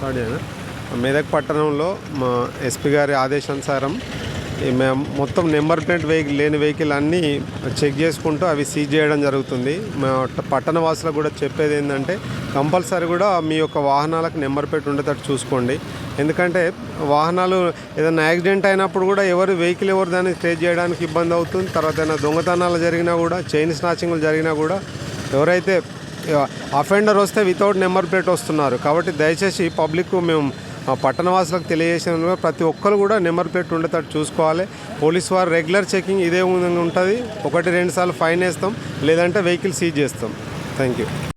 Start Medak పట్టణంలో మా SP గారి ఆదేశానుసారం మేము మొత్తం నెంబర్ ప్లేట్ లేని వెహికల్ అన్నీ చెక్ చేసుకుంటూ అవి సీజ్ చేయడం జరుగుతుంది. మా పట్టణ వాసులకు కూడా చెప్పేది ఏంటంటే కంపల్సరీ కూడా మీ యొక్క వాహనాలకు నెంబర్ ప్లేట్ ఉండేటట్టు చూసుకోండి. ఎందుకంటే వాహనాలు ఏదైనా యాక్సిడెంట్ అయినప్పుడు కూడా వెహికల్ ఎవరు దాన్ని ట్రేస్ చేయడానికి ఇబ్బంది అవుతుంది. తర్వాత ఏదైనా దొంగతనాలు జరిగినా కూడా, చైన్ స్నాచింగ్లు జరిగినా కూడా ఎవరైతే అఫెండర్ వస్తే వితౌట్ నెంబర్ ప్లేట్ వస్తున్నారు. కాబట్టి దయచేసి పబ్లిక్ మేము పట్టణవాసులకు తెలియజేసిన ప్రతి ఒక్కరు కూడా నెంబర్ ప్లేట్ ఉండేటట్టు చూసుకోవాలి. పోలీసు వారు రెగ్యులర్ చెకింగ్ ఇదే విధంగా ఉంటుంది. 1-2 సార్లు ఫైన్ వేస్తాం, లేదంటే వెహికల్ సీజ్ చేస్తాం. Thank you.